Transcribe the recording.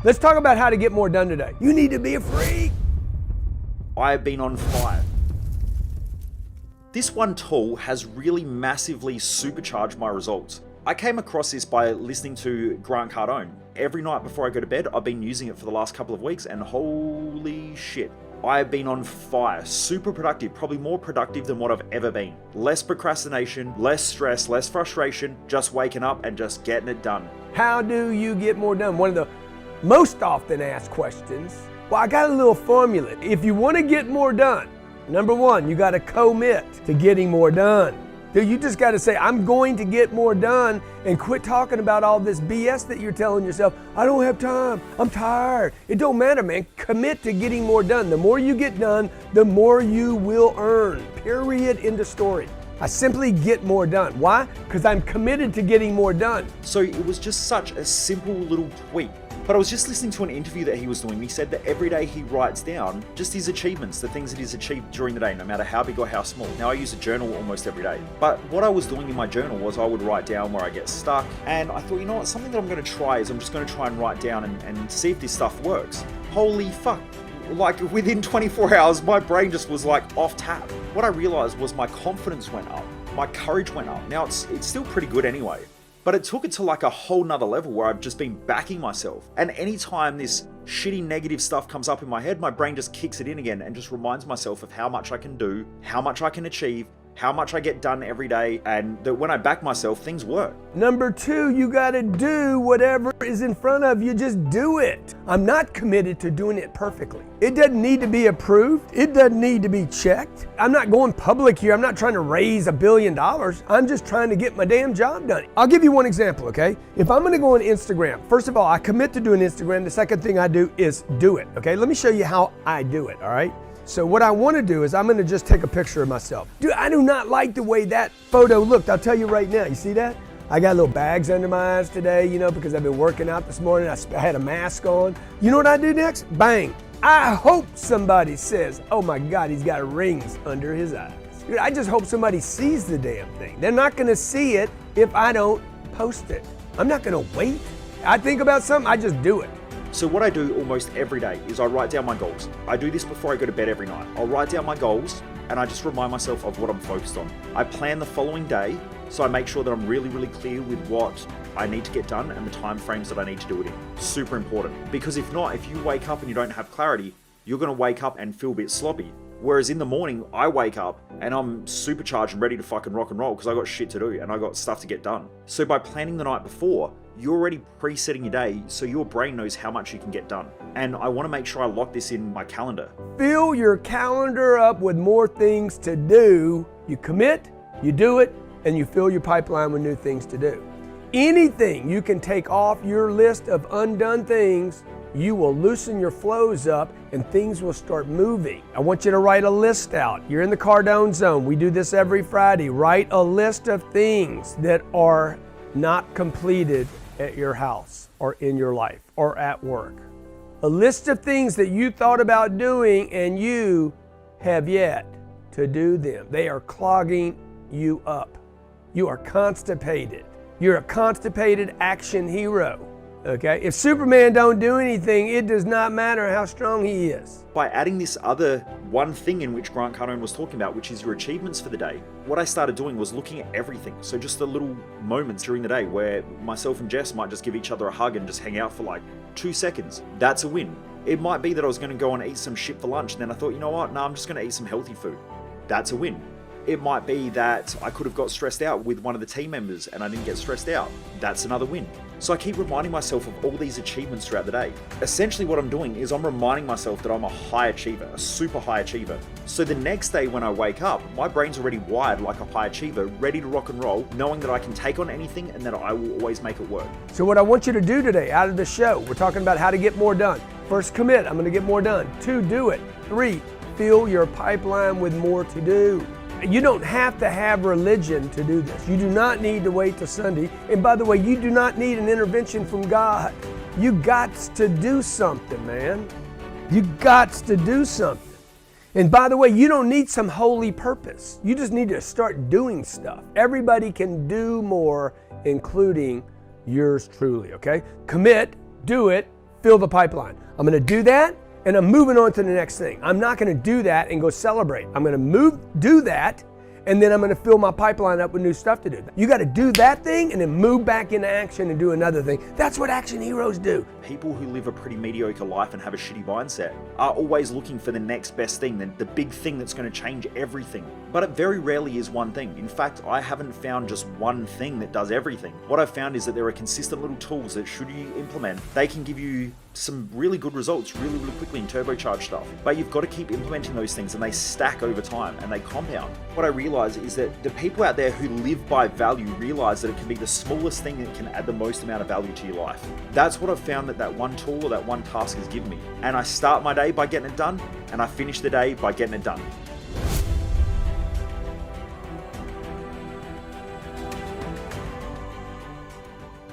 Let's talk about how to get more done today. You need to be a freak. I have been on fire. This one tool has really massively supercharged my results. I came across this by listening to Grant Cardone. Every night before I go to bed, I've been using it for the last couple of weeks, and holy shit, I have been on fire. Super productive, probably more productive than what I've ever been. Less procrastination, less stress, less frustration, just waking up and just getting it done. How do you get more done? One of the most often asked questions. Well, I got a little formula. If you want to get more done, number one, you got to commit to getting more done. You just got to say, I'm going to get more done, and quit talking about all this BS that you're telling yourself. I don't have time. I'm tired. It don't matter, man. Commit to getting more done. The more you get done, the more you will earn. Period. End of story. I simply get more done. Why? Because I'm committed to getting more done. So it was just such a simple little tweak. But I was just listening to an interview that he was doing. He said that every day he writes down just his achievements, the things that he's achieved during the day, no matter how big or how small. Now I use a journal almost every day. But what I was doing in my journal was I would write down where I get stuck. And I thought, you know what, something that I'm going to try is I'm just going to try and write down and see if this stuff works. Holy fuck. Like within 24 hours, my brain just was like off tap. What I realized was my confidence went up. My courage went up. Now it's still pretty good anyway. But it took it to like a whole nother level where I've just been backing myself. And anytime this shitty negative stuff comes up in my head, my brain just kicks it in again and just reminds myself of how much I can do, how much I can achieve, how much I get done every day, and that when I back myself, things work. Number two, you got to do whatever is in front of you. Just do it. I'm not committed to doing it perfectly. It doesn't need to be approved. It doesn't need to be checked. I'm not going public here. I'm not trying to raise $1 billion. I'm just trying to get my damn job done. I'll give you one example, okay? If I'm going to go on Instagram, first of all, I commit to doing Instagram. The second thing I do is do it, okay? Let me show you how I do it, all right? So what I want to do is I'm going to just take a picture of myself. Dude, I do not like the way that photo looked. I'll tell you right now. You see that? I got little bags under my eyes today, because I've been working out this morning. I had a mask on. You know what I do next? Bang. I hope somebody says, oh my God, he's got rings under his eyes. Dude, I just hope somebody sees the damn thing. They're not going to see it if I don't post it. I'm not going to wait. I think about something, I just do it. So what I do almost every day is I write down my goals. I do this before I go to bed every night. I'll write down my goals and I just remind myself of what I'm focused on. I plan the following day, so I make sure that I'm really, really clear with what I need to get done and the time frames that I need to do it in. Super important. Because if not, if you wake up and you don't have clarity, you're gonna wake up and feel a bit sloppy. Whereas in the morning, I wake up and I'm supercharged and ready to fucking rock and roll because I got shit to do and I got stuff to get done. So by planning the night before, you're already presetting your day so your brain knows how much you can get done. And I want to make sure I lock this in my calendar. Fill your calendar up with more things to do. You commit, you do it, and you fill your pipeline with new things to do. Anything you can take off your list of undone things, you will loosen your flows up and things will start moving. I want you to write a list out. You're in the Cardone zone. We do this every Friday. Write a list of things that are not completed at your house or in your life or at work. A list of things that you thought about doing and you have yet to do them. They are clogging you up. You are constipated. You're a constipated action hero. Okay? If Superman don't do anything, it does not matter how strong he is. By adding this other one thing in which Grant Cardone was talking about, which is your achievements for the day, what I started doing was looking at everything. So just the little moments during the day where myself and Jess might just give each other a hug and just hang out for like 2 seconds. That's a win. It might be that I was going to go and eat some shit for lunch, and then I thought, you know what? No, I'm just going to eat some healthy food. That's a win. It might be that I could have got stressed out with one of the team members and I didn't get stressed out. That's another win. So I keep reminding myself of all these achievements throughout the day. Essentially what I'm doing is I'm reminding myself that I'm a high achiever, a super high achiever. So the next day when I wake up, my brain's already wired like a high achiever, ready to rock and roll, knowing that I can take on anything and that I will always make it work. So what I want you to do today out of the show, we're talking about how to get more done. First, commit, I'm gonna get more done. 2, do it. 3, fill your pipeline with more to do. You don't have to have religion to do this. You do not need to wait till Sunday. And by the way, you do not need an intervention from God. You got to do something, man. You got to do something. And by the way, you don't need some holy purpose. You just need to start doing stuff. Everybody can do more, including yours truly, okay? Commit, do it, fill the pipeline. I'm going to do that, and I'm moving on to the next thing. I'm not going to do that and go celebrate. I'm going to do that, and then I'm going to fill my pipeline up with new stuff to do. You got to do that thing and then move back into action and do another thing. That's what action heroes do. People who live a pretty mediocre life and have a shitty mindset are always looking for the next best thing, the big thing that's going to change everything. But it very rarely is one thing. In fact, I haven't found just one thing that does everything. What I've found is that there are consistent little tools that, should you implement, they can give you some really good results really quickly and turbocharge stuff. But you've got to keep implementing those things, and they stack over time and they compound. What I realize is that the people out there who live by value realize that it can be the smallest thing that can add the most amount of value to your life. That's what I've found that one tool or that one task has given me. And I start my day by getting it done, and I finish the day by getting it done.